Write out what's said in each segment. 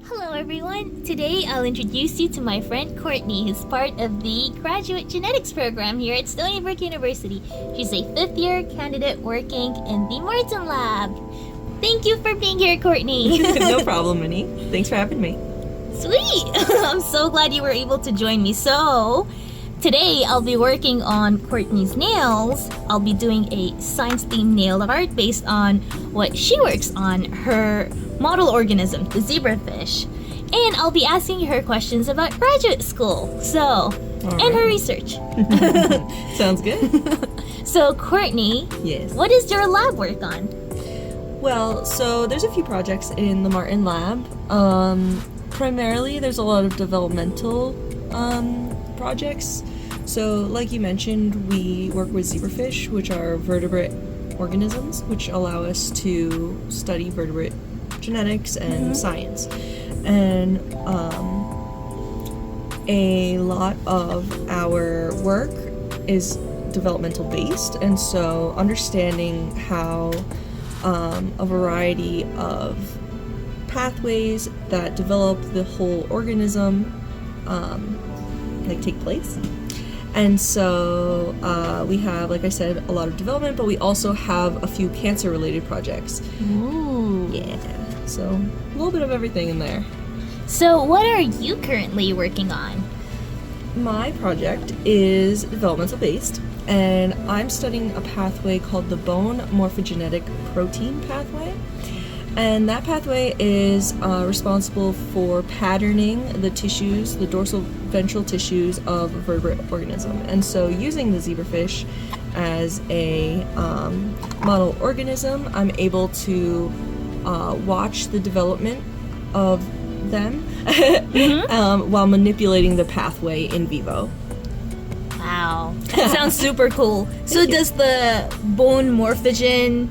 Hello everyone! Today I'll introduce you to my friend Courtney, who's part of the graduate genetics program here at Stony Brook University. She's a 5th year candidate working in the Martin Lab. Thank you for being here, Courtney! No problem, Minnie. Thanks for having me. Sweet! I'm so glad you were able to join me. So, today I'll be working on Courtney's nails. I'll be doing a science-themed nail art based on what she works on, her model organism, the zebrafish. And I'll be asking her questions about graduate school, and her research. Sounds good. So, Courtney, Yes. what does your lab work on? Well, so there's a few projects in the Martin Lab. Primarily, there's a lot of developmental projects. So, like you mentioned, we work with zebrafish, which are vertebrate organisms, which allow us to study vertebrate genetics and science. And a lot of our work is developmental based, and so understanding how a variety of pathways that develop the whole organism take place. And so we have, like I said, a lot of development, but we also have a few cancer-related projects. Ooh. Yeah, so a little bit of everything in there. So, what are you currently working on? My project is developmental based, and I'm studying a pathway called the bone morphogenetic protein pathway. And that pathway is responsible for patterning the tissues, the dorsal ventral tissues of a vertebrate organism. And so using the zebrafish as a model organism, I'm able to watch the development of them while manipulating the pathway in vivo. Wow, that sounds super cool. So does the bone morphogen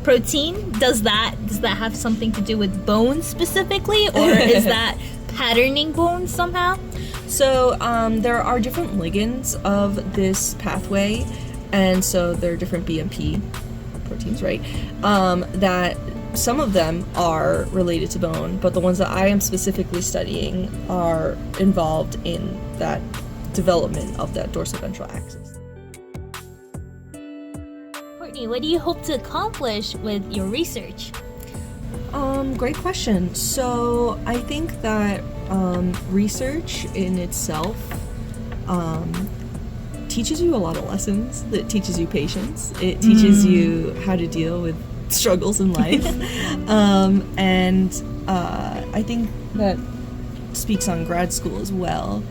protein does that have something to do with bones specifically, or is that patterning bones somehow? So there are different ligands of this pathway, and so there are different BMP proteins, right? That some of them are related to bone, but the ones that I am specifically studying are involved in that development of that dorsoventral axis. Courtney, what do you hope to accomplish with your research? Great question. So I think that research in itself teaches you a lot of lessons. It teaches you patience. It teaches you how to deal with struggles in life. And I think that speaks on grad school as well,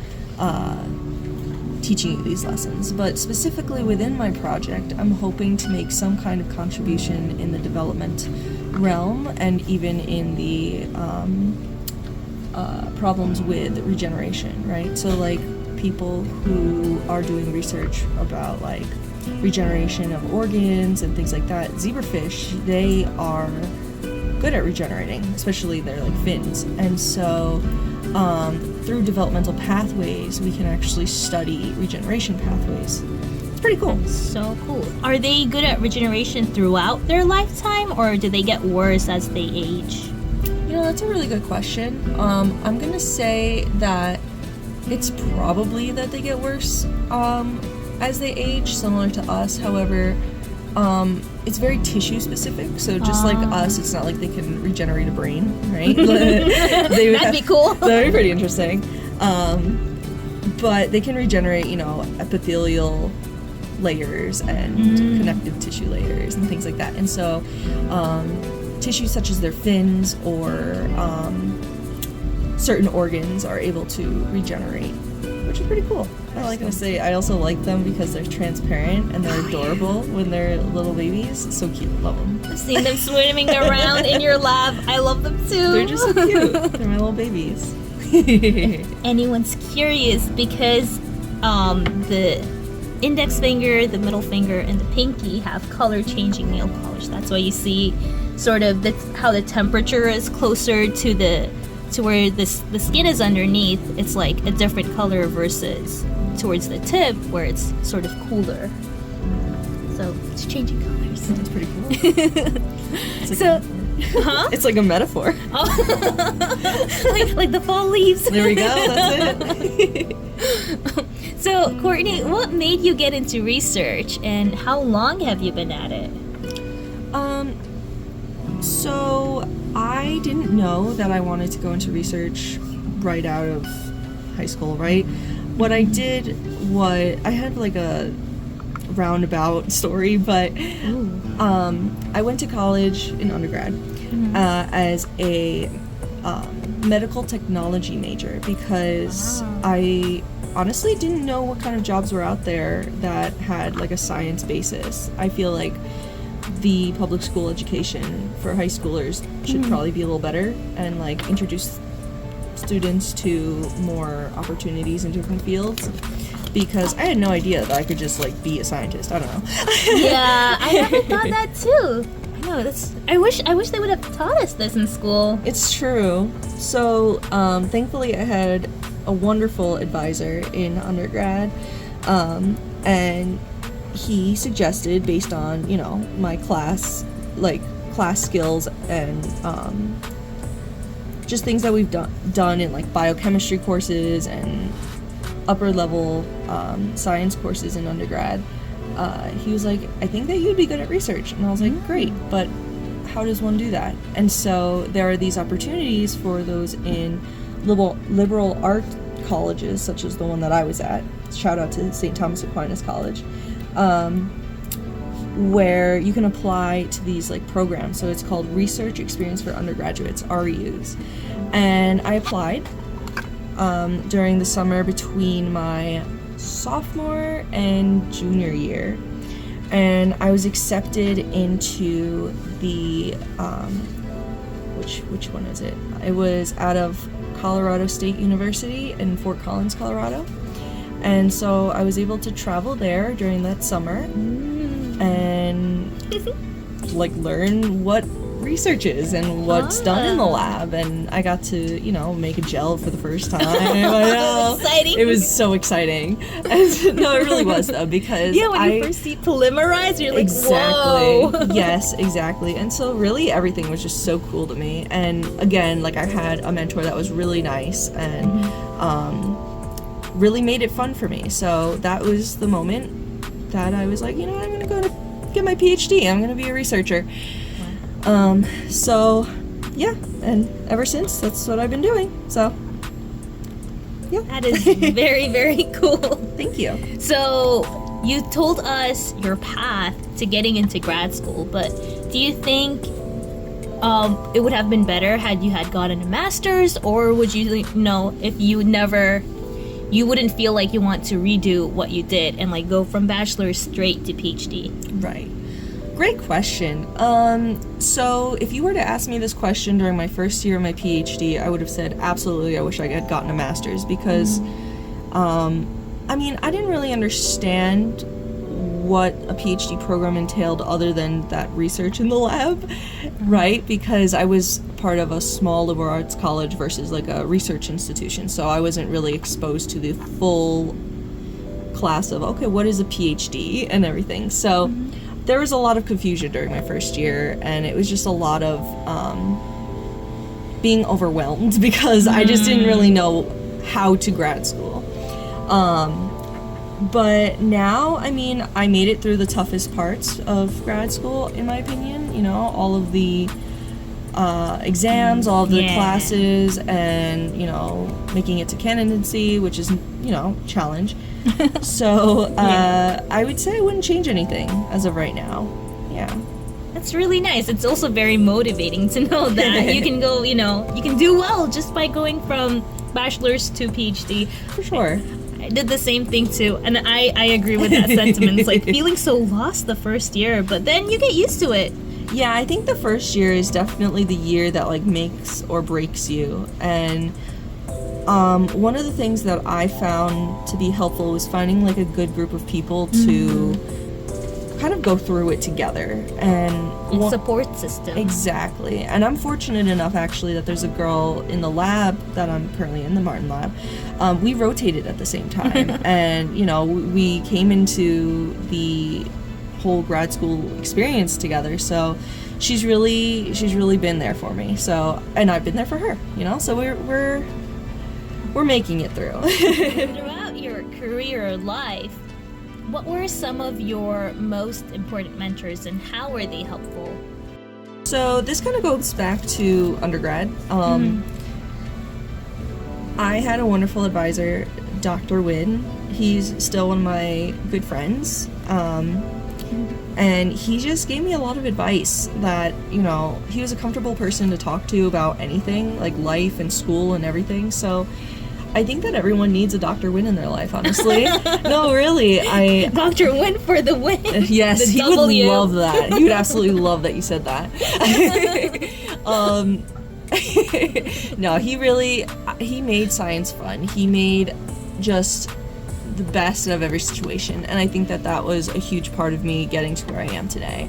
teaching you these lessons. But specifically within my project, I'm hoping to make some kind of contribution in the development realm, and even in the problems with regeneration, right? So like people who are doing research about like regeneration of organs and things like that, zebrafish, they are good at regenerating, especially their like fins. And so through developmental pathways, we can actually study regeneration pathways. It's pretty cool. So cool. Are they good at regeneration throughout their lifetime, or do they get worse as they age? You know, that's a really good question. I'm gonna say that it's probably that they get worse as they age, similar to us. However, it's very tissue specific, so just like us, it's not like they can regenerate a brain, right? That'd be cool. That'd be pretty interesting. But they can regenerate, epithelial layers and connective tissue layers and things like that. And so tissues such as their fins or certain organs are able to regenerate, which is pretty cool. I also like them because they're transparent and they're adorable when they're little babies. So cute. Love them. I've seen them swimming around in your lab. I love them too. They're just so cute. They're my little babies. If anyone's curious, because the index finger, the middle finger, and the pinky have color-changing nail polish. That's why you see sort of how the temperature is closer to where the skin is underneath. It's like a different color versus towards the tip where it's sort of cooler. So it's changing colors. That's pretty cool. So Huh? It's like a metaphor. Oh. like the fall leaves. There we go, that's it. So, Courtney, what made you get into research, and how long have you been at it? So I didn't know that I wanted to go into research right out of high school, right? What I did was, I had like a roundabout story, but I went to college in undergrad as a medical technology major because I honestly didn't know what kind of jobs were out there that had like a science basis. I feel like the public school education for high schoolers should probably be a little better and like introduce students to more opportunities in different fields, because I had no idea that I could just like be a scientist. I don't know. Yeah, I never thought that too. I know, that's. I wish they would have taught us this in school. It's true. So thankfully I had a wonderful advisor in undergrad, and he suggested, based on, you know, my class skills and just things that we've done in like biochemistry courses and upper level science courses in undergrad, he was like, I think that you'd be good at research. And I was like, great, but how does one do that? And so there are these opportunities for those in liberal art colleges, such as the one that I was at. Shout out to St. Thomas Aquinas College. Where you can apply to these like programs. So it's called Research Experience for Undergraduates, REUs. And I applied during the summer between my sophomore and junior year. And I was accepted into the, which one is it? It was out of Colorado State University in Fort Collins, Colorado. And so I was able to travel there during that summer and like learn what research is and what's done in the lab. And I got to, you know, make a gel for the first time. Exciting. It was so exciting. And, no, it really was though, because when you first see polymerize, you're like, exactly. Whoa. Yes, exactly. And so really everything was just so cool to me. And again, like I had a mentor that was really nice and really made it fun for me. So that was the moment that I was like, you know, I'm gonna go to get my PhD. I'm gonna be a researcher. So yeah, and ever since, that's what I've been doing. So yeah. That is very, very cool. Thank you. So you told us your path to getting into grad school, but do you think it would have been better had you had gotten a master's, or would you know if you wouldn't feel like you want to redo what you did and like go from bachelor's straight to PhD? Right. Great question. So if you were to ask me this question during my first year of my PhD, I would have said absolutely I wish I had gotten a master's, because I mean, I didn't really understand what a PhD program entailed other than that research in the lab, right? Because I was part of a small liberal arts college versus like a research institution, so I wasn't really exposed to the full class of, okay, what is a PhD and everything. So there was a lot of confusion during my first year, and it was just a lot of being overwhelmed because I just didn't really know how to grad school. But now, I mean, I made it through the toughest parts of grad school, in my opinion. You know, all of the exams, all of the classes, and, you know, making it to candidacy, which is, you know, challenge. So I would say I wouldn't change anything as of right now. Yeah. That's really nice. It's also very motivating to know that you can go, you know, you can do well just by going from bachelor's to PhD. For sure. I did the same thing too, and I agree with that sentiment. It's like feeling so lost the first year, but then you get used to it. Yeah, I think the first year is definitely the year that like makes or breaks you. And one of the things that I found to be helpful was finding like a good group of people to kind of go through it together and support system. Exactly. And I'm fortunate enough actually that there's a girl in the lab that I'm currently in, the Martin lab. We rotated at the same time, and you know, we came into the whole grad school experience together. So she's really been there for me. So, and I've been there for her, you know. So we're making it through. Throughout your career life, what were some of your most important mentors and how were they helpful? So this kind of goes back to undergrad. I had a wonderful advisor, Dr. Wynn. He's still one of my good friends. And he just gave me a lot of advice that, you know, he was a comfortable person to talk to about anything, like life and school and everything. So I think that everyone needs a Dr. Wynn in their life, honestly. No, really. Dr. Wynn for the win. Yes, The he W. would love that. He would absolutely love that you said that. No, he made science fun. He made just the best of every situation, and I think that was a huge part of me getting to where I am today.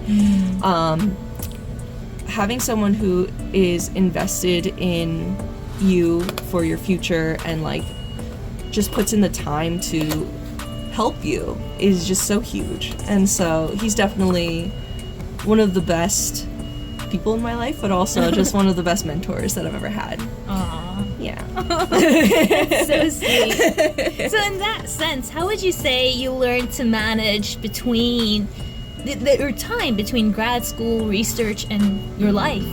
Having someone who is invested in you for your future and like just puts in the time to help you is just so huge. And so he's definitely one of the best people in my life, but also just one of the best mentors that I've ever had. Aww. Yeah. That's so sweet. So in that sense, how would you say you learned to manage between your time between grad school, research, and your life?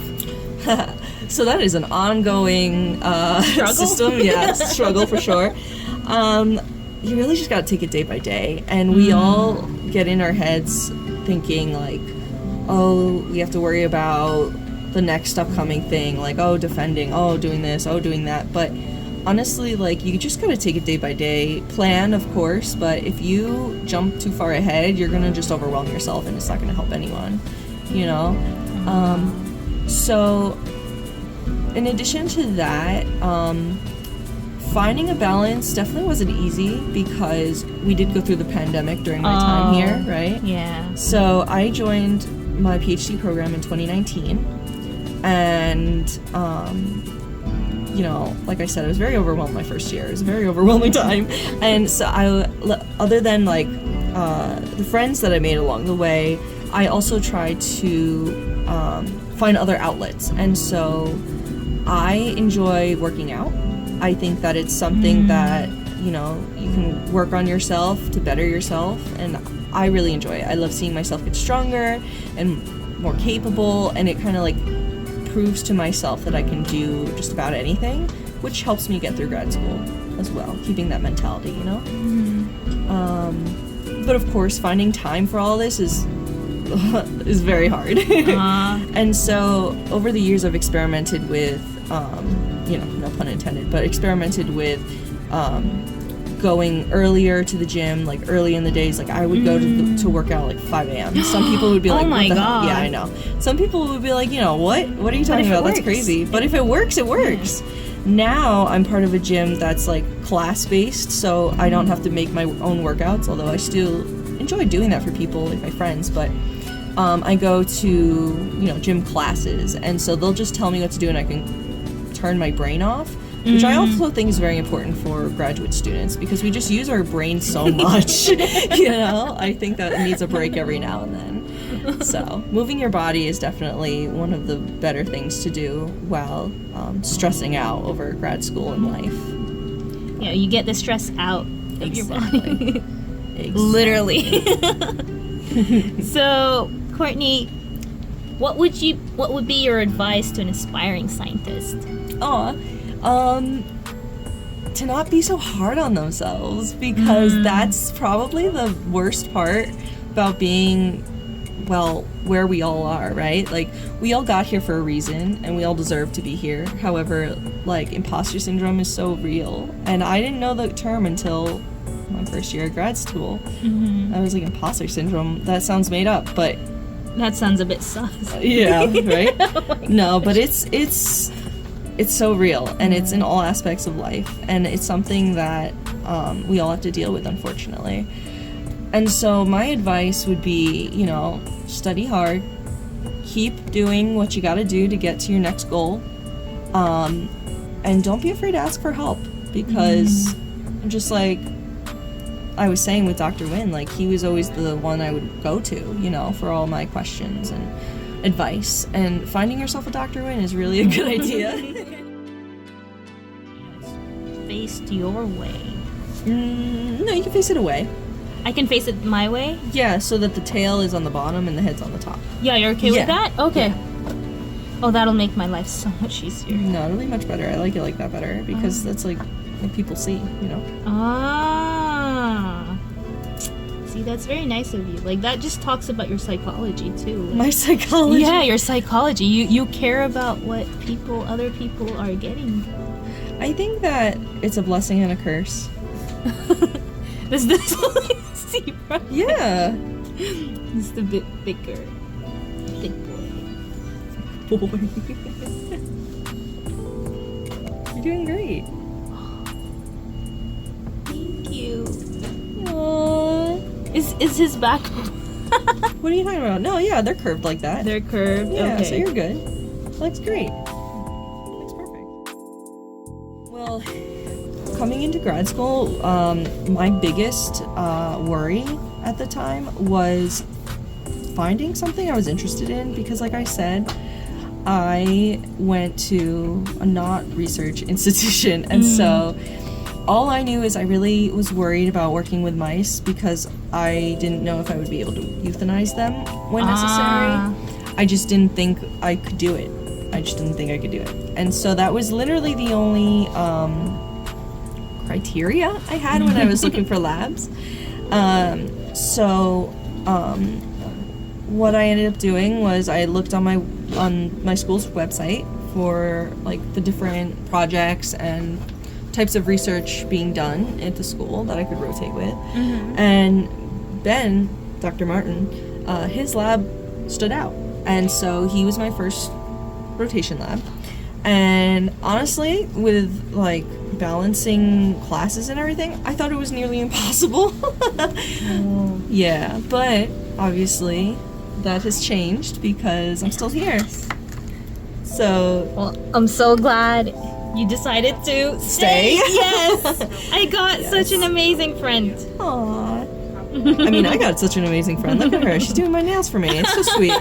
So that is an ongoing system. Yeah, it's a struggle for sure. You really just gotta take it day by day. And we all get in our heads thinking like, oh, we have to worry about the next upcoming thing, like, oh, defending, oh, doing this, oh, doing that. But honestly, like, you just gotta take it day by day. Plan, of course, but if you jump too far ahead, you're gonna just overwhelm yourself and it's not gonna help anyone, you know? So in addition to that, finding a balance definitely wasn't easy because we did go through the pandemic during my time here, right? Yeah. So I joined my PhD program in 2019, and you know, like I said, I was very overwhelmed my first year. It was a very overwhelming time, and so other than like the friends that I made along the way, I also tried to find other outlets, and so I enjoy working out. I think that it's something that, you know, you can work on yourself to better yourself, and I really enjoy it. I love seeing myself get stronger and more capable, and it kind of like proves to myself that I can do just about anything, which helps me get through grad school as well, keeping that mentality, you know? But of course, finding time for all this is very hard. And so over the years I've experimented with, you know, no pun intended, but experimented with going earlier to the gym, like early in the days. Like I would go to work out like 5 a.m. Some people would be like, oh my what the God. hell? Yeah, I know. Some people would be like, you know, what are you talking about? That's crazy. But if it works, it works. Now I'm part of a gym that's like class-based, so I don't have to make my own workouts, although I still enjoy doing that for people, like my friends, but I go to, you know, gym classes, and so they'll just tell me what to do and I can turn my brain off, which I also think is very important for graduate students because we just use our brain so much, you know? I think that it needs a break every now and then. So moving your body is definitely one of the better things to do while stressing out over grad school and life. Yeah, you get the stress out of your body. Exactly. Literally. So, Courtney, what would be your advice to an aspiring scientist? To not be so hard on themselves, because that's probably the worst part about being, well, where we all are, right? Like, we all got here for a reason, and we all deserve to be here. However, like, imposter syndrome is so real, and I didn't know the term until my first year at grad school. I was like, imposter syndrome, that sounds made up, but That sounds a bit sus. yeah, right? No, but it's so real, and it's in all aspects of life, and it's something that we all have to deal with, unfortunately. And so my advice would be, you know, study hard, keep doing what you gotta do to get to your next goal, and don't be afraid to ask for help, because just like I was saying with Dr. Wynn, like, he was always the one I would go to, you know, for all my questions, and advice, and finding yourself a doctor win is really a good idea. Faced your way. No, you can face it away. I can face it my way? Yeah, so that the tail is on the bottom and the head's on the top. Yeah, you're okay Yeah. with that? Okay. Yeah. Oh, that'll make my life so much easier. No, it'll be much better. I like it like that better because that's like what people see, you know? Ah. See, that's very nice of you. Like, that just talks about your psychology, too. Like, My psychology. yeah, your psychology. You care about what other people are getting. I think that it's a blessing and a curse. Is this zebra? Yeah. It's a bit bigger. Big boy. Boy. You're doing great. Thank you. Aww. Is his back? What are you talking about? No, yeah, they're curved like that. They're curved. Yeah, okay. so you're good. Looks great. Looks perfect. Well, coming into grad school, my biggest worry at the time was finding something I was interested in because, like I said, I went to a not research institution, and so all I knew is I really was worried about working with mice because I didn't know if I would be able to euthanize them when necessary. I just didn't think I could do it. And so that was literally the only criteria I had when I was looking for labs. What I ended up doing was I looked on my school's website for like the different projects and types of research being done at the school that I could rotate with. And Ben, Dr. Martin, his lab stood out. And so he was my first rotation lab. And honestly, with like balancing classes and everything, I thought it was nearly impossible. Yeah, but obviously that has changed because I'm still here. So, Well, I'm so glad you decided to Stay? Yes. I got such an amazing friend. aww. I mean, I got such an amazing friend. Look at her. She's doing my nails for me. It's so sweet.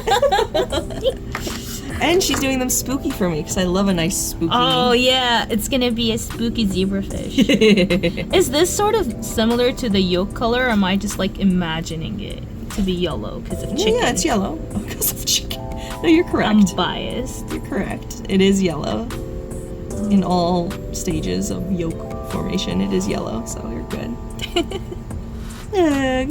And she's doing them spooky for me because I love a nice spooky. Oh yeah, it's gonna be a spooky zebrafish. Is this sort of similar to the yolk color, or am I just like imagining it to be yellow because of chicken? Yeah, it's yellow because of chicken. No, you're correct. I'm biased. You're correct. It is yellow. In all stages of yolk formation, it is yellow, so you're good.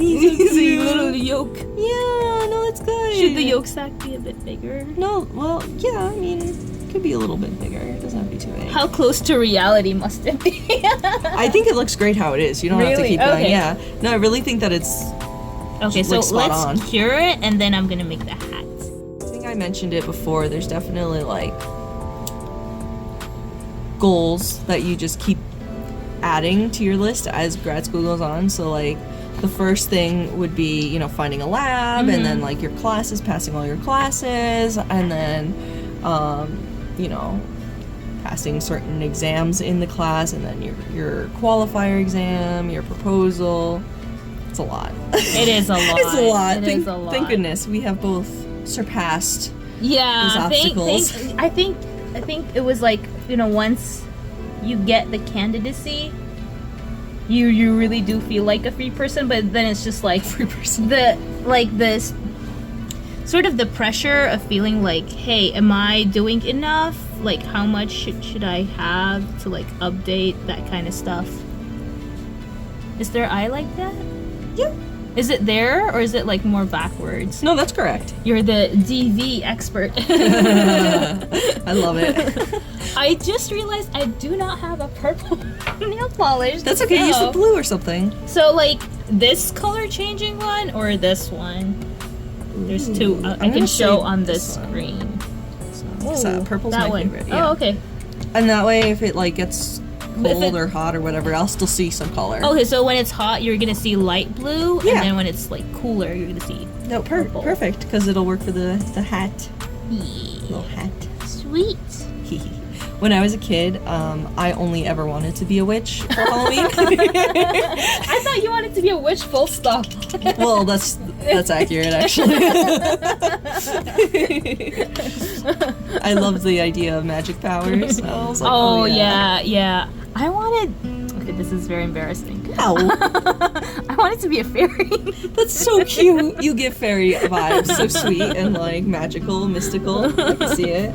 Easy little yolk. Yeah, no, that's good. Should the yolk sac be a bit bigger? No, well, yeah, I mean, it could be a little bit bigger. It doesn't have to be too big. How close to reality must it be? I think it looks great how it is. You don't have to Really? keep going. Okay. Yeah. No, I really think that it's. Okay, so like, spot let's on. cure it, and then I'm gonna make the hat. I think I mentioned it before. There's definitely like goals that you just keep adding to your list as grad school goes on. So like the first thing would be, you know, finding a lab, and then like your classes, passing all your classes, and then you know, passing certain exams in the class, and then your qualifier exam, your proposal. It's a lot. It is a lot. It's a lot. It Thank, is a lot. thank goodness we have both surpassed Yeah, those obstacles. I think it was like, you know, once you get the candidacy, you really do feel like a free person, but then it's just like Free person. this sort of the pressure of feeling like, hey, am I doing enough? Like, how much should I have to like update that kind of stuff? Is there I like that? Yeah. Is it there, or is it like more backwards? No, that's correct. You're the DV expert. I love it. I just realized I do not have a purple nail polish. That's okay. Use the blue or something. So, like, this color changing one or this one? There's two. I can gonna show say on this this one. screen. So purple's that my one. favorite, yeah. Oh, okay. And that way, if it like gets But if cold it- or hot or whatever, I'll still see some color. Okay, so when it's hot, you're gonna see light blue, Yeah. and then when it's like cooler, you're gonna see No, purple. perfect, because it'll work for the hat. yeah. Little hat. Sweet. When I was a kid, I only ever wanted to be a witch for Halloween. I thought you wanted to be a witch. Full stop. Well, that's That's accurate, actually. I love the idea of magic powers. So I was like, Oh, yeah. I wanted... Okay, this is very embarrassing. Ow. I wanted to be a fairy. That's so cute. You give fairy vibes. So sweet and like magical, mystical. I can see it.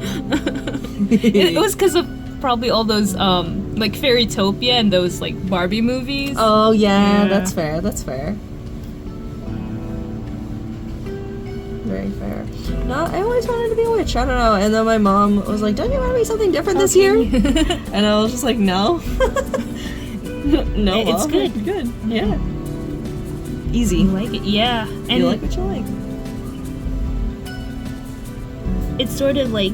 It was because of probably all those like Fairytopia and those like Barbie movies. Oh yeah, Yeah. that's fair. That's fair. Very fair. No, I always wanted to be a witch. I don't know. And then my mom was like, "Don't you want to be something different this year?" And I was just like, "No, no, It's Mom. good. Good, yeah, easy. You like it? Yeah. And You like what you like." it's sort of like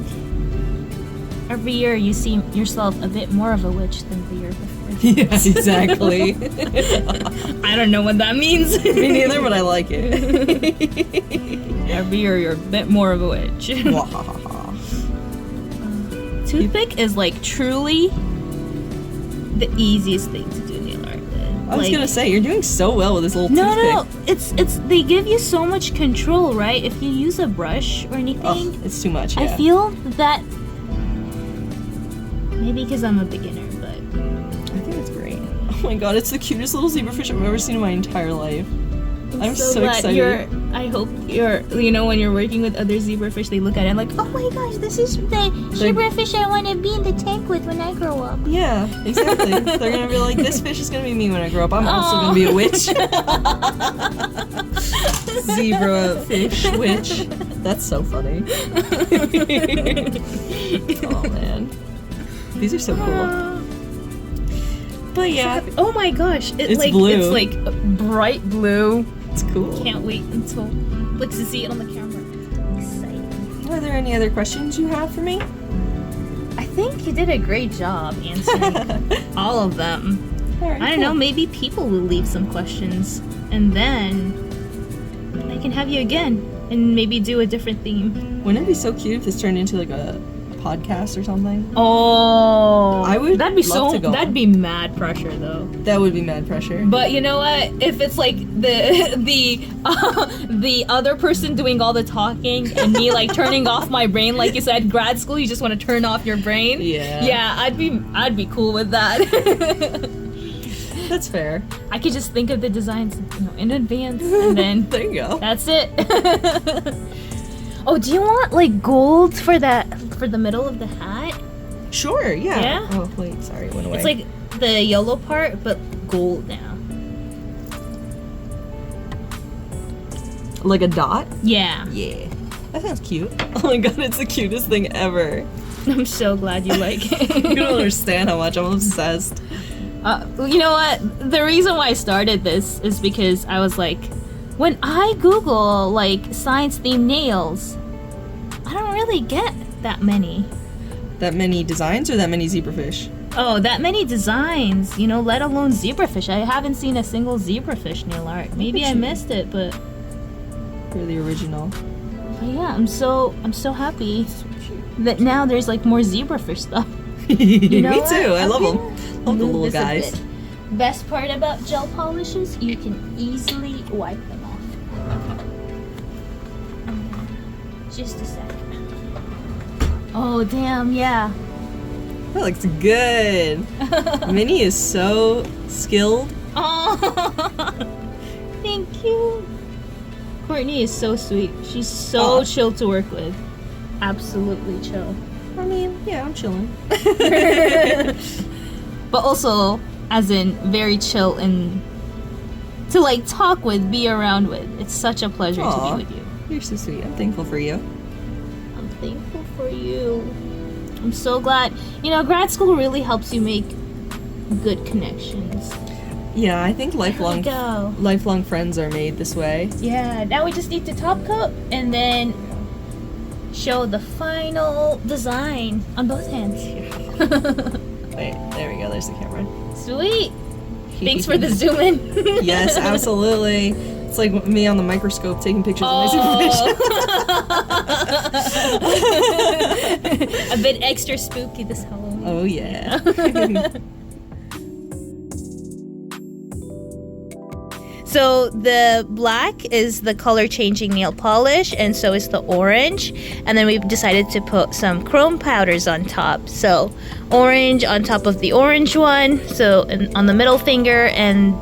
every year you see yourself a bit more of a witch than the year before. Yes, exactly. I don't know what that means. Me neither, but I like it. Every year you're a bit more of a witch. Toothpick is like truly the easiest thing to do nail art with. I was gonna say you're doing so well with this little toothpick. No, it's they give you so much control, right? If you use a brush or anything, Oh, it's too much. Yeah. I feel that maybe because I'm a beginner, but I think it's great. Oh my god, it's the cutest little zebrafish I've ever seen in my entire life. I'm so glad excited. I hope you're, you know, when you're working with other zebrafish, they look at it and like, oh my gosh, this is the zebrafish I want to be in the tank with when I grow up. Yeah, exactly. They're gonna be like, this fish is gonna be me when I grow up. I'm also gonna be a witch. Zebrafish witch. That's so funny. Oh man. These are so cool. But yeah, Oh my gosh, It's blue. It's like bright blue. it's cool. Can't wait until like to see it on the camera. Exciting. Are there any other questions you have for me? I think you did a great job answering all of them. All right, I don't know, maybe people will leave some questions and then I can have you again and maybe do a different theme. Wouldn't it be so cute if this turned into like a podcast or something? Oh, I would that'd be love to go that'd on. be mad pressure though. That would be mad pressure. But you know what? If it's like the other person doing all the talking and me like turning off my brain, like you said, grad school, you just want to turn off your brain. Yeah. Yeah, I'd be cool with that. That's fair. I could just think of the designs, you know, in advance, and then There you go. that's it. Oh, do you want like gold for the middle of the hat? Sure, yeah. Yeah? Oh, wait, sorry, it went away. It's like the yellow part, but gold now. like a dot? Yeah. Yeah. That sounds cute. Oh my god, it's the cutest thing ever. I'm so glad you like You it. don't understand how much I'm obsessed. You know what? The reason why I started this is because I was like, when I Google like science themed nails, I don't really get that many. That many designs or that many zebrafish? Oh, that many designs, you know, let alone zebrafish. I haven't seen a single zebrafish nail art. Maybe I missed it, but Really original. yeah, I'm so happy that now there's like more zebrafish stuff. Me know too. what? I love Okay. them. Love the Move little this a guys. bit. Best part about gel polishes, you can easily wipe them off. Just a second. Oh damn, yeah. That looks good. Minnie is so skilled. Oh, thank you. Courtney is so sweet. She's so Aw. chill to work with. Absolutely chill. I mean, yeah, I'm chilling. But also, as in, very chill and to like talk with, be around with. It's such a pleasure Aw. to be with you. You're so sweet. I'm thankful for you. I'm thankful for you. I'm so glad. You know, grad school really helps you make good connections. Yeah, I think lifelong Go. lifelong friends are made this way. Yeah, now we just need to top coat and then show the final design on both hands. Wait, there we go. There's the camera. Sweet. Thanks for the zoom in. Yes, absolutely. It's like me on the microscope taking pictures of my zebrafish. A bit extra spooky this Halloween. Oh yeah. So the black is the color changing nail polish, and so is the orange. And then we've decided to put some chrome powders on top. So orange on top of the orange one, so on the middle finger, and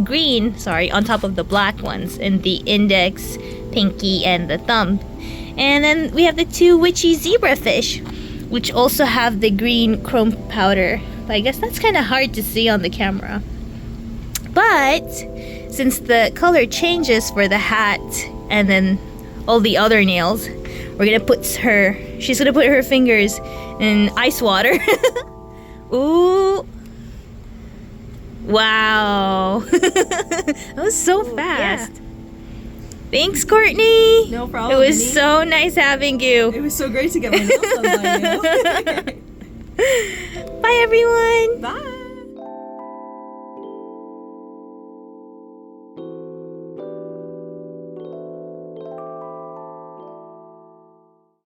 green on top of the black ones in the index, pinky, and the thumb. And then we have the two witchy zebrafish, which also have the green chrome powder. But I guess that's kind of hard to see on the camera. But since the color changes for the hat and then all the other nails, she's gonna put her fingers in ice water. Ooh. Wow. That was so fast. Yeah. Thanks, Courtney. No problem. It was so nice having you. It was so great to get my nails done by you. Bye, everyone. Bye.